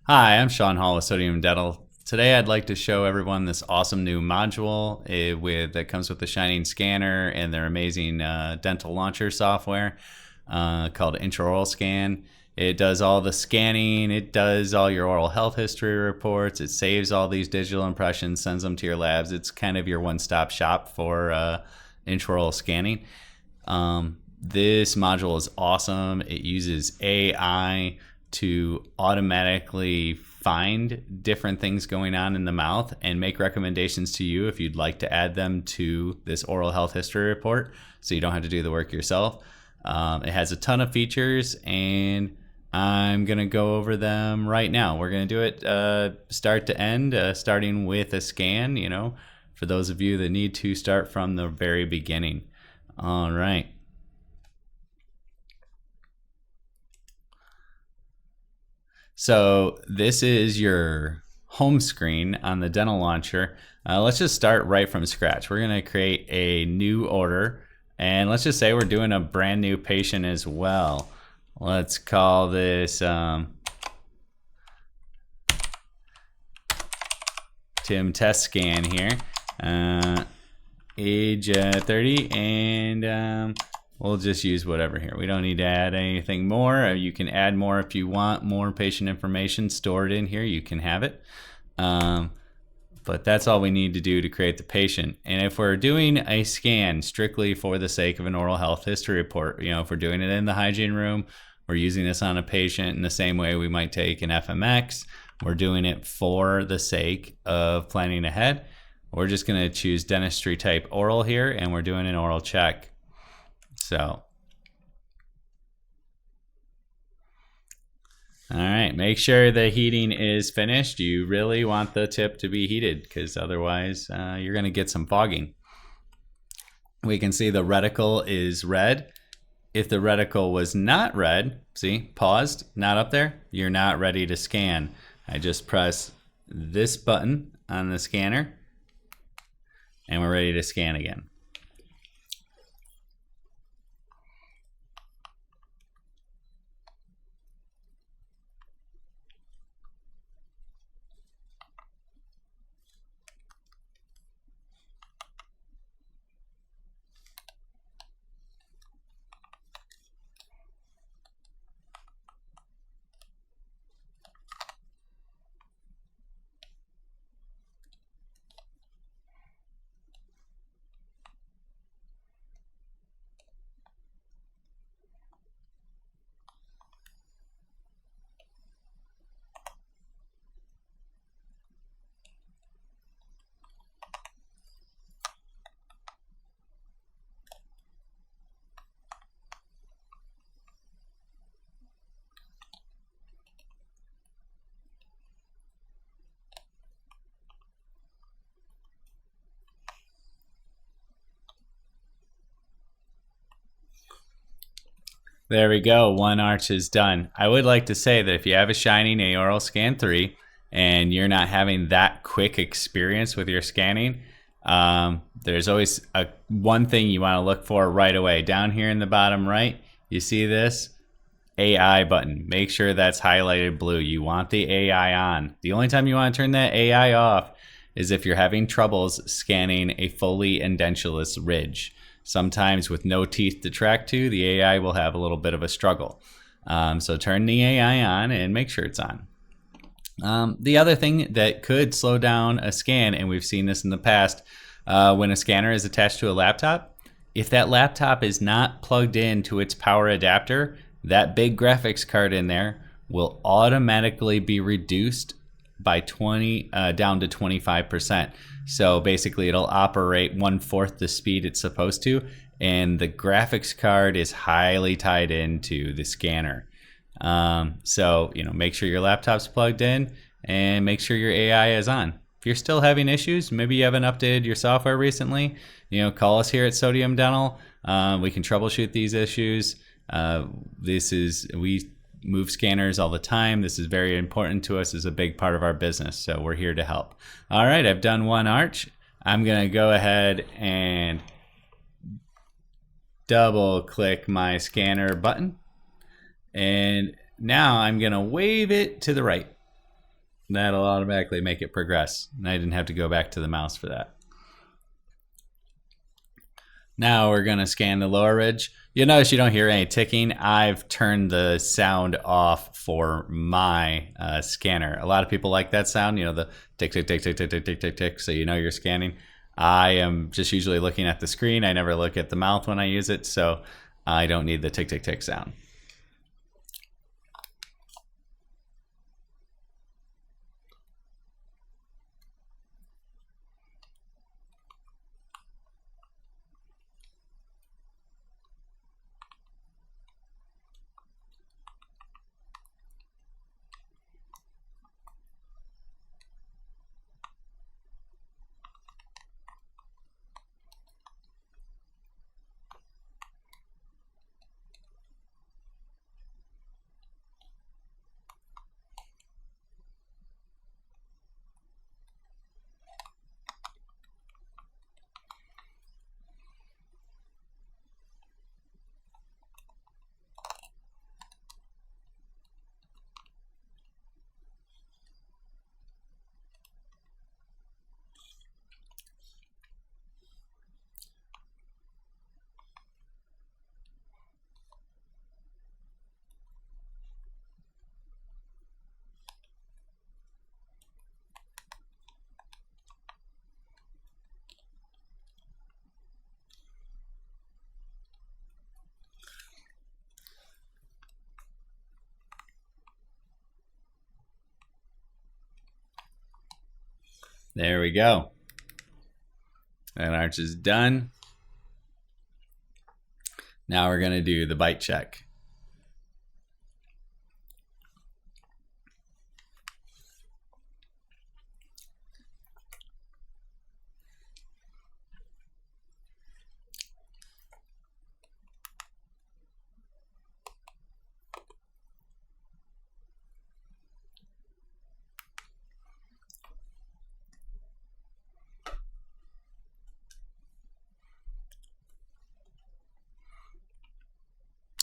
Hi, I'm Sean Hall with Sodium Dental. Today I'd like to show everyone this awesome new module that comes with the Shining scanner and their amazing dental launcher software called Aoralscan. It does all the scanning, it does all your oral health history reports, it saves all these digital impressions, sends them to your labs. It's kind of your one-stop shop for intraoral scanning. This module is awesome. It uses AI to automatically find different things going on in the mouth and make recommendations to you if you'd like to add them to this oral health history report so you don't have to do the work yourself. It has a ton of features and I'm going to go over them right now. We're going to do it start to end, starting with a scan, for those of you that need to start from the very beginning. All right. So this is your home screen on the dental launcher. Let's just start right from scratch. We're going to create a new order, and let's just say we're doing a brand new patient as well. Let's call this Tim test scan here. Age 30, and we'll just use whatever here. We don't need to add anything more. You can add more if you want more patient information stored in here. You can have it. But that's all we need to do to create the patient. And if we're doing a scan strictly for the sake of an oral health history report, if we're doing it in the hygiene room, we're using this on a patient in the same way we might take an FMX. We're doing it for the sake of planning ahead. We're just going to choose dentistry type oral here, and we're doing an oral check. So, all right, make sure the heating is finished. You really want the tip to be heated because otherwise you're going to get some fogging. We can see the reticle is red. If the reticle was not red, see, paused, not up there, you're not ready to scan. I just press this button on the scanner and we're ready to scan again. There we go. One arch is done. I would like to say that if you have a Shining Aoralscan 3 and you're not having that quick experience with your scanning, there's always one thing you want to look for right away. Down here in the bottom right, you see this AI button. Make sure that's highlighted blue. You want the AI on. The only time you want to turn that AI off is if you're having troubles scanning a fully edentulous ridge. Sometimes with no teeth to track to, the AI will have a little bit of a struggle. So turn the AI on and make sure it's on. The other thing that could slow down a scan, and we've seen this in the past, when a scanner is attached to a laptop, if that laptop is not plugged into its power adapter, that big graphics card in there will automatically be reduced by down to 25%. So basically it'll operate 1/4 the speed it's supposed to, and the graphics card is highly tied into the scanner. So make sure your laptop's plugged in and make sure your AI is on. If you're still having issues, maybe you haven't updated your software recently, call us here at Sodium Dental. We can troubleshoot these issues. We move scanners all the time. This is very important to us as a big part of our business, so we're here to help. All right, I've done one arch. I'm gonna go ahead and double click my scanner button, and now I'm gonna wave it to the right. That'll automatically make it progress. And I didn't have to go back to the mouse for that. Now we're going to scan the lower ridge. You'll notice you don't hear any ticking. I've turned the sound off for my scanner. A lot of people like that sound, you know, the tick, tick, tick, tick, tick, tick, tick, tick, tick, so you know you're scanning. I am just usually looking at the screen. I never look at the mouth when I use it, so I don't need the tick, tick, tick sound. There we go. That arch is done. Now we're going to do the bite check.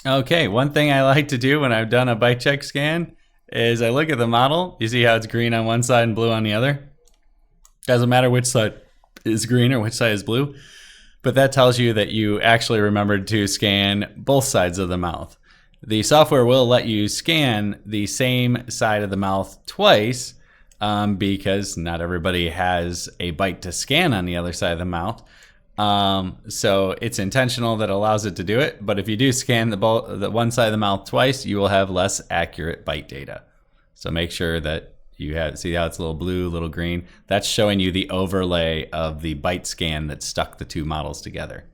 Okay, one thing I like to do when I've done a bite check scan is I look at the model. You see how it's green on one side and blue on the other? Doesn't matter which side is green or which side is blue, but that tells you that you actually remembered to scan both sides of the mouth. The software will let you scan the same side of the mouth twice because not everybody has a bite to scan on the other side of the mouth. So it's intentional that allows it to do it. But if you do scan the one side of the mouth twice, you will have less accurate bite data. So make sure that you see how it's a little blue, a little green. That's showing you the overlay of the bite scan that stuck the two models together.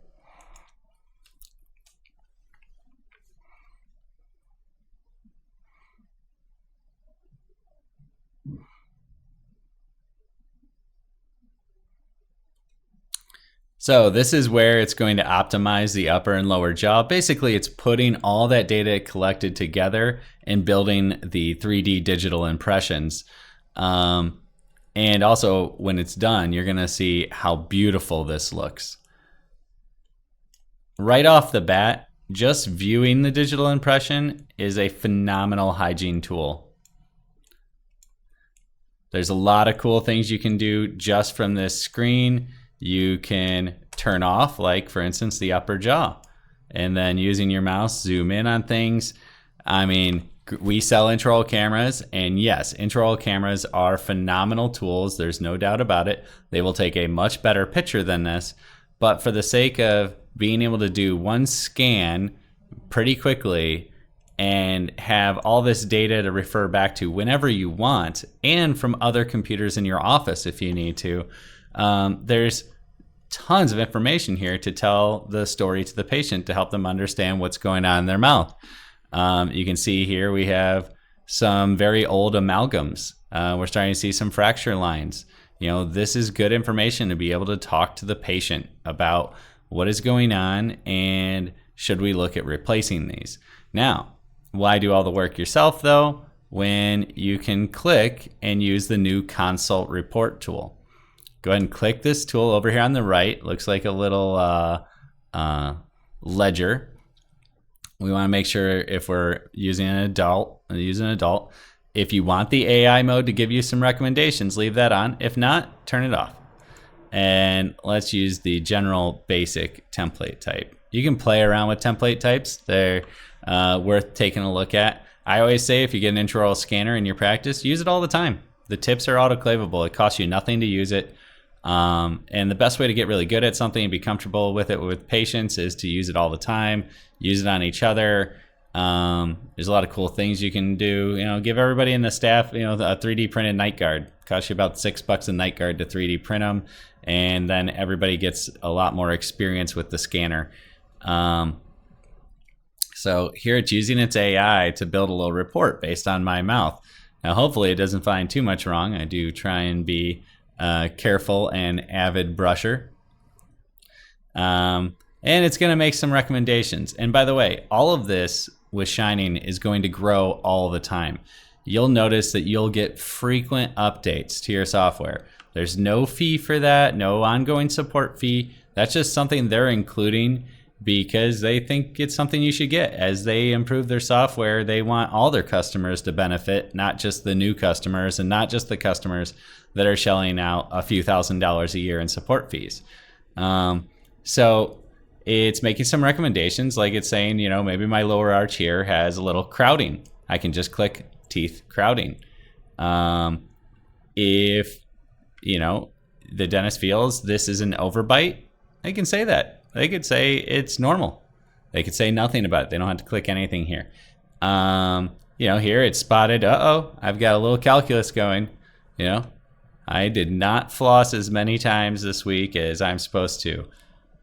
So this is where it's going to optimize the upper and lower jaw. Basically, it's putting all that data collected together and building the 3D digital impressions. And also, when it's done, you're going to see how beautiful this looks. Right off the bat, just viewing the digital impression is a phenomenal hygiene tool. There's a lot of cool things you can do just from this screen. You can turn off, like for instance, the upper jaw, and then using your mouse, zoom in on things. I mean, we sell intraoral cameras, and yes, intraoral cameras are phenomenal tools. There's no doubt about it. They will take a much better picture than this, but for the sake of being able to do one scan pretty quickly and have all this data to refer back to whenever you want, and from other computers in your office if you need to, there's tons of information here to tell the story to the patient to help them understand what's going on in their mouth. You can see here we have some very old amalgams. We're starting to see some fracture lines. You know, this is good information to be able to talk to the patient about what is going on and should we look at replacing these. Now, why do all the work yourself though, when you can click and use the new Consult Report tool? Go ahead and click this tool over here on the right. Looks like a little ledger. We want to make sure if we're using an adult, if you want the AI mode to give you some recommendations, leave that on. If not, turn it off. And let's use the general basic template type. You can play around with template types. They're worth taking a look at. I always say if you get an intraoral scanner in your practice, use it all the time. The tips are autoclavable. It costs you nothing to use it. And the best way to get really good at something and be comfortable with it with patients is to use it all the time. Use it on each other. There's a lot of cool things you can do. You know, give everybody in the staff, you know, a 3D printed night guard. Costs you about $6 a night guard to 3D print them, and then everybody gets a lot more experience with the scanner. So here it's using its AI to build a little report based on my mouth. Now, hopefully it doesn't find too much wrong. I do try and be careful and avid brusher. And it's going to make some recommendations. And by the way, all of this with Shining is going to grow all the time. You'll notice that you'll get frequent updates to your software. There's no fee for that, no ongoing support fee. That's just something they're including because they think it's something you should get. As they improve their software, they want all their customers to benefit, not just the new customers and not just the customers that are shelling out a few $1,000s a year in support fees. So it's making some recommendations, like it's saying, you know, maybe my lower arch here has a little crowding. I can just click teeth crowding. If, you know, the dentist feels this is an overbite, they can say that. They could say it's normal. They could say nothing about it. They don't have to click anything here. You know, here it's spotted, I've got a little calculus going. You know, I did not floss as many times this week as I'm supposed to.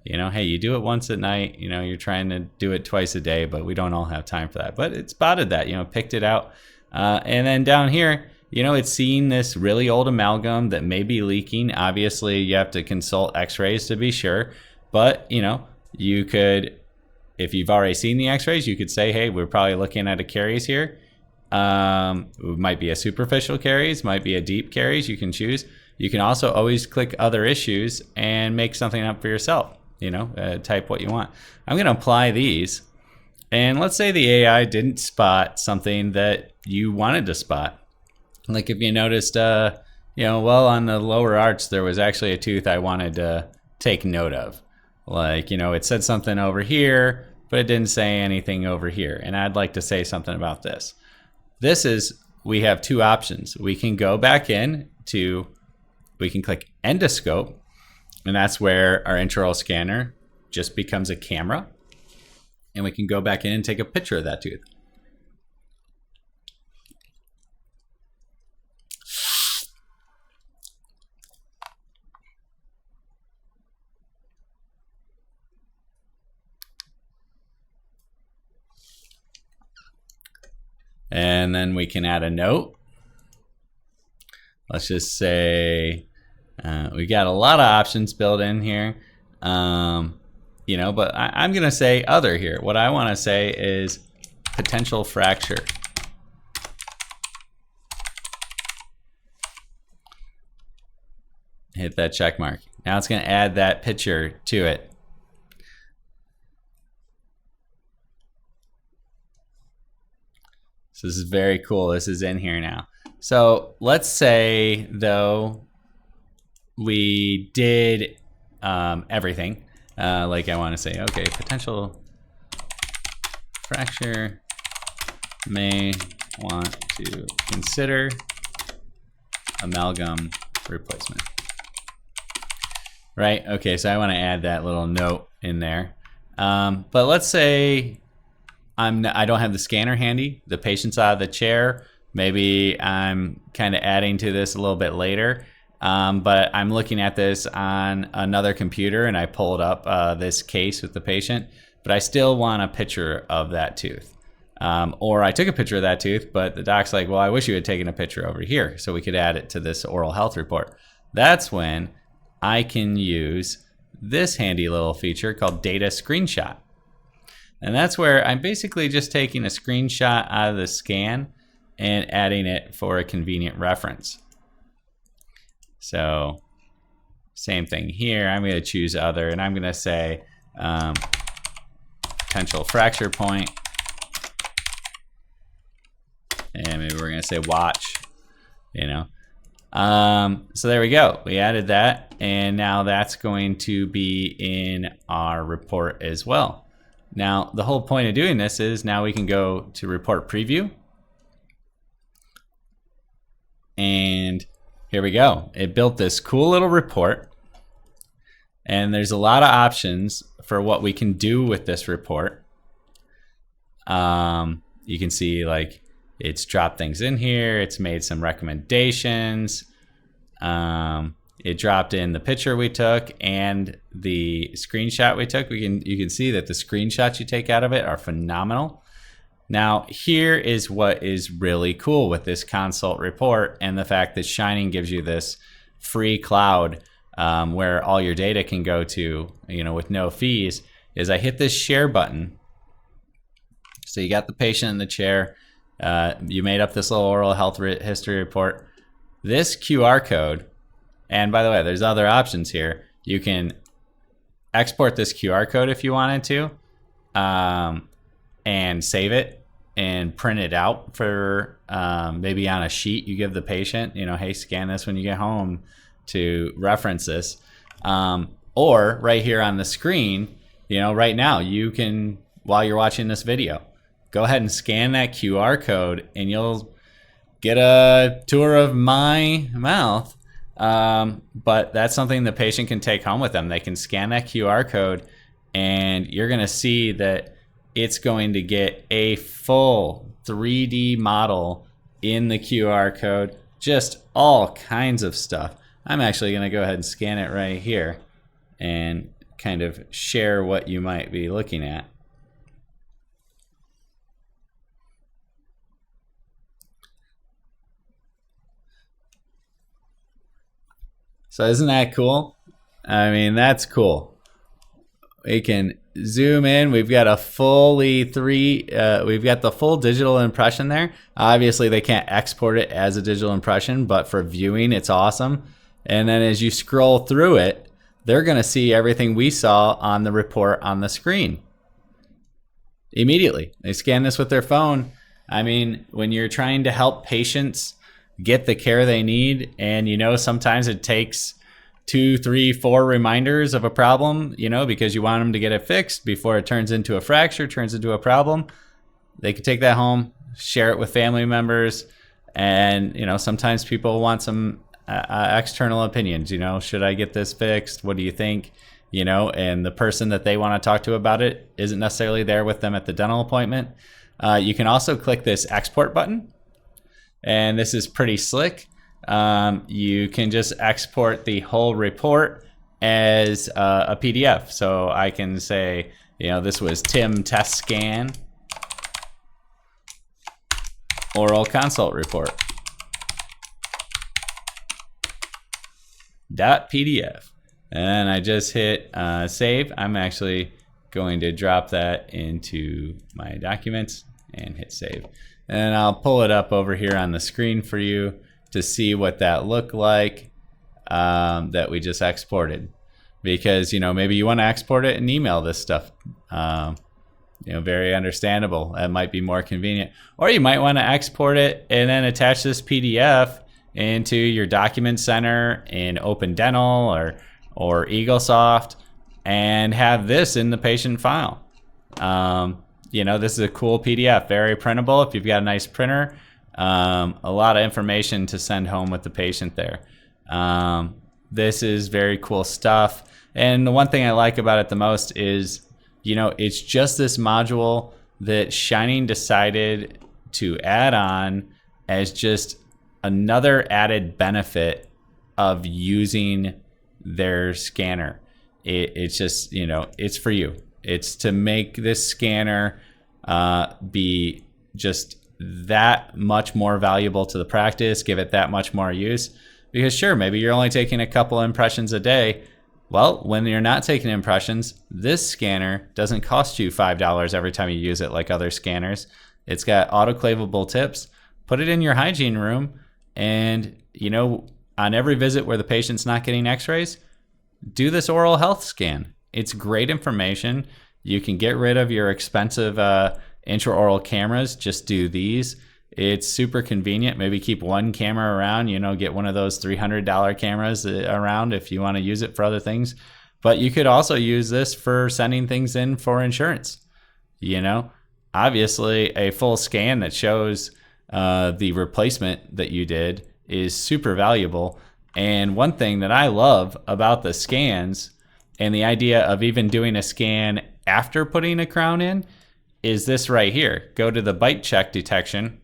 You know, hey, you do it once at night, you know, you're trying to do it twice a day, but we don't all have time for that. But it spotted that, you know, picked it out. And then down here, you know, it's seeing this really old amalgam that may be leaking. Obviously, you have to consult x-rays to be sure. But, you know, you could, if you've already seen the x-rays, you could say, hey, we're probably looking at a caries here. It might be a superficial caries, might be a deep caries. You can choose. You can also always click other issues and make something up for yourself. You know, type what you want. I'm going to apply these. And let's say the AI didn't spot something that you wanted to spot. Like if you noticed, you know, well, on the lower arch, there was actually a tooth I wanted to take note of. Like, you know, it said something over here, but it didn't say anything over here. And I'd like to say something about this. This is, we have two options. We can go back in to, we can click endoscope, and that's where our intraoral scanner just becomes a camera. And we can go back in and take a picture of that tooth. And then we can add a note. Let's just say we got a lot of options built in here, you know, but I'm going to say other here. What I want to say is potential fracture. Hit that check mark. Now it's going to add that picture to it. So this is very cool. This is in here now. So let's say, though, we did everything. Like I want to say, okay, potential fracture, may want to consider amalgam replacement. Right? Okay, so I want to add that little note in there. But let's say I don't have the scanner handy. The patient's out of the chair. Maybe I'm kind of adding to this a little bit later. But I'm looking at this on another computer and I pulled up this case with the patient, but I still want a picture of that tooth. Or I took a picture of that tooth, but the doc's like, well, I wish you had taken a picture over here so we could add it to this oral health report. That's when I can use this handy little feature called data screenshot. And that's where I'm basically just taking a screenshot out of the scan and adding it for a convenient reference. So same thing here. I'm going to choose other, and I'm going to say potential fracture point. and maybe we're gonna say watch, you know. So there we go. We added that, and now that's going to be in our report as well. Now, the whole point of doing this is now we can go to report preview. And here we go. It built this cool little report. And there's a lot of options for what we can do with this report. You can see like it's dropped things in here. It's made some recommendations. It dropped in the picture we took and the screenshot we took. You can see that the screenshots you take out of it are phenomenal. Now, here is what is really cool with this consult report and the fact that Shining gives you this free cloud where all your data can go to, with no fees, is I hit this share button. So you got the patient in the chair. You made up this little oral health history report. This QR code, and by the way, there's other options here. You can export this QR code if you wanted to, and save it and print it out for maybe on a sheet you give the patient, hey, scan this when you get home to reference this. Or right here on the screen, right now you can, while you're watching this video, go ahead and scan that QR code and you'll get a tour of my mouth. But that's something the patient can take home with them. They can scan that QR code and you're going to see that it's going to get a full 3D model in the QR code, just all kinds of stuff. I'm actually going to go ahead and scan it right here and kind of share what you might be looking at. So isn't that cool? I mean, that's cool. We can zoom in. We've got a fully we've got the full digital impression there. Obviously, they can't export it as a digital impression, but for viewing, it's awesome. And then as you scroll through it, they're going to see everything we saw on the report on the screen immediately. They scan this with their phone. I mean, when you're trying to help patients get the care they need, and sometimes it takes 2, 3, 4 reminders of a problem, because you want them to get it fixed before it turns into a fracture, turns into a problem. They can take that home, share it with family members, and sometimes people want some external opinions. Should I get this fixed? What do you think? And the person that they want to talk to about it isn't necessarily there with them at the dental appointment. You can also click this export button. And this is pretty slick. You can just export the whole report as a PDF. So I can say, this was Tim test scan, oral consult report, .pdf. And I just hit save. I'm actually going to drop that into my documents and hit save. And I'll pull it up over here on the screen for you to see what that looked like that we just exported. Because, maybe you want to export it and email this stuff. Very understandable. That might be more convenient. Or you might want to export it and then attach this PDF into your document center in Open Dental or EagleSoft and have this in the patient file. This is a cool PDF, very printable if you've got a nice printer. A lot of information to send home with the patient there. This is very cool stuff. And the one thing I like about it the most is, it's just this module that Shining decided to add on as just another added benefit of using their scanner. It's just, it's for you. It's to make this scanner be just that much more valuable to the practice, give it that much more use. Because sure, maybe you're only taking a couple impressions a day. Well, when you're not taking impressions, this scanner doesn't cost you $5 every time you use it like other scanners. It's got autoclavable tips. Put it in your hygiene room, and on every visit where the patient's not getting x-rays, do this oral health scan. It's great information. You can get rid of your expensive intraoral cameras. Just do these. It's super convenient. Maybe keep one camera around, get one of those $300 cameras around if you want to use it for other things. But you could also use this for sending things in for insurance. Obviously a full scan that shows the replacement that you did is super valuable. And one thing that I love about the scans and the idea of even doing a scan after putting a crown in is this right here. Go to the bite check detection,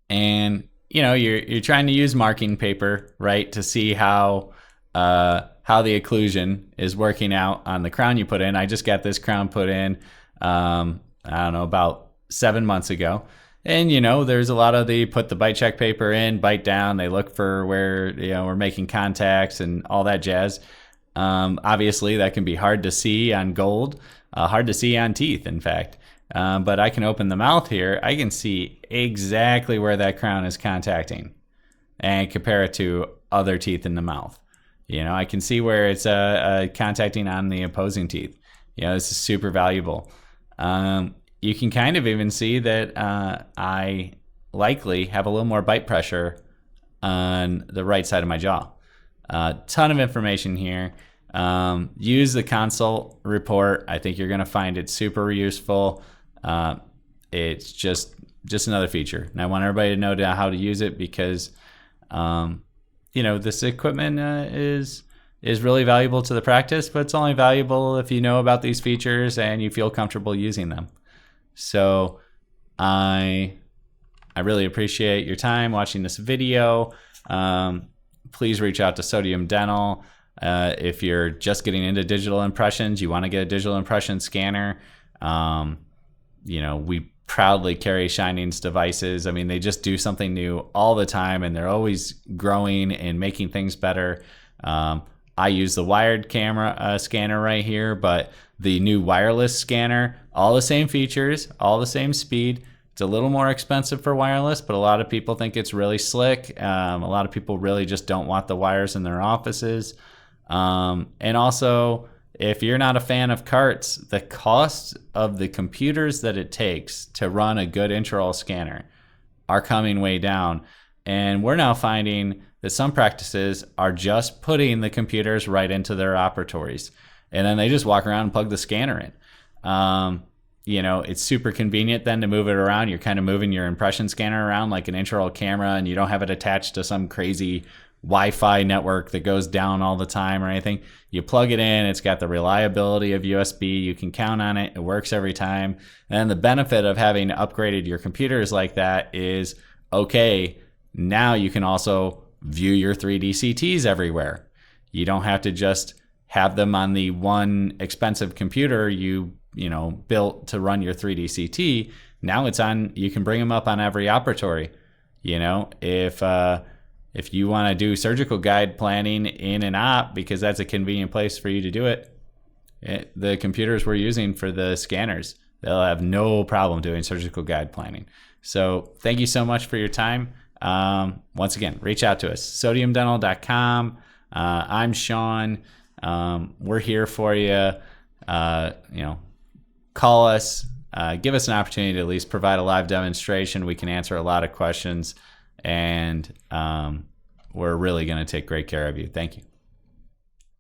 and you're trying to use marking paper, right, to see how the occlusion is working out on the crown you put in. I just got this crown put in, I don't know, about 7 months ago. And, there's a lot of put the bite check paper in, bite down. They look for where, we're making contacts and all that jazz. Obviously, that can be hard to see on gold, hard to see on teeth, in fact. But I can open the mouth here. I can see exactly where that crown is contacting and compare it to other teeth in the mouth. I can see where it's contacting on the opposing teeth. This is super valuable. You can kind of even see that I likely have a little more bite pressure on the right side of my jaw. Ton of information here. Use the consult report. I think you're going to find it super useful. It's just another feature. And I want everybody to know how to use it because, this equipment is really valuable to the practice, but it's only valuable if you know about these features and you feel comfortable using them. So I really appreciate your time watching this video. Please reach out to Sodium Dental. If you're just getting into digital impressions, you want to get a digital impression scanner. We proudly carry Shining's devices. I mean, they just do something new all the time, and they're always growing and making things better. I use the wired camera scanner right here, but the new wireless scanner, all the same features, all the same speed. It's a little more expensive for wireless, but a lot of people think it's really slick. A lot of people really just don't want the wires in their offices. And also, if you're not a fan of carts, the cost of the computers that it takes to run a good intraoral scanner are coming way down. And we're now finding that some practices are just putting the computers right into their operatories. And then they just walk around and plug the scanner in. It's super convenient then to move it around. You're kind of moving your impression scanner around like an intraoral camera, and you don't have it attached to some crazy Wi-Fi network that goes down all the time or anything. You plug it in, it's got the reliability of USB, you can count on it, it works every time. And the benefit of having upgraded your computers like that is, okay, now you can also view your 3D CTs everywhere. You don't have to just have them on the one expensive computer you built to run your 3D CT. Now it's on, you can bring them up on every operatory. If you want to do surgical guide planning in an op, because that's a convenient place for you to do it, the computers we're using for the scanners, they'll have no problem doing surgical guide planning. So thank you so much for your time. Once again, reach out to us, sodiumdental.com. I'm Sean. We're here for you. Call us, give us an opportunity to at least provide a live demonstration. We can answer a lot of questions, and we're really going to take great care of you. Thank you.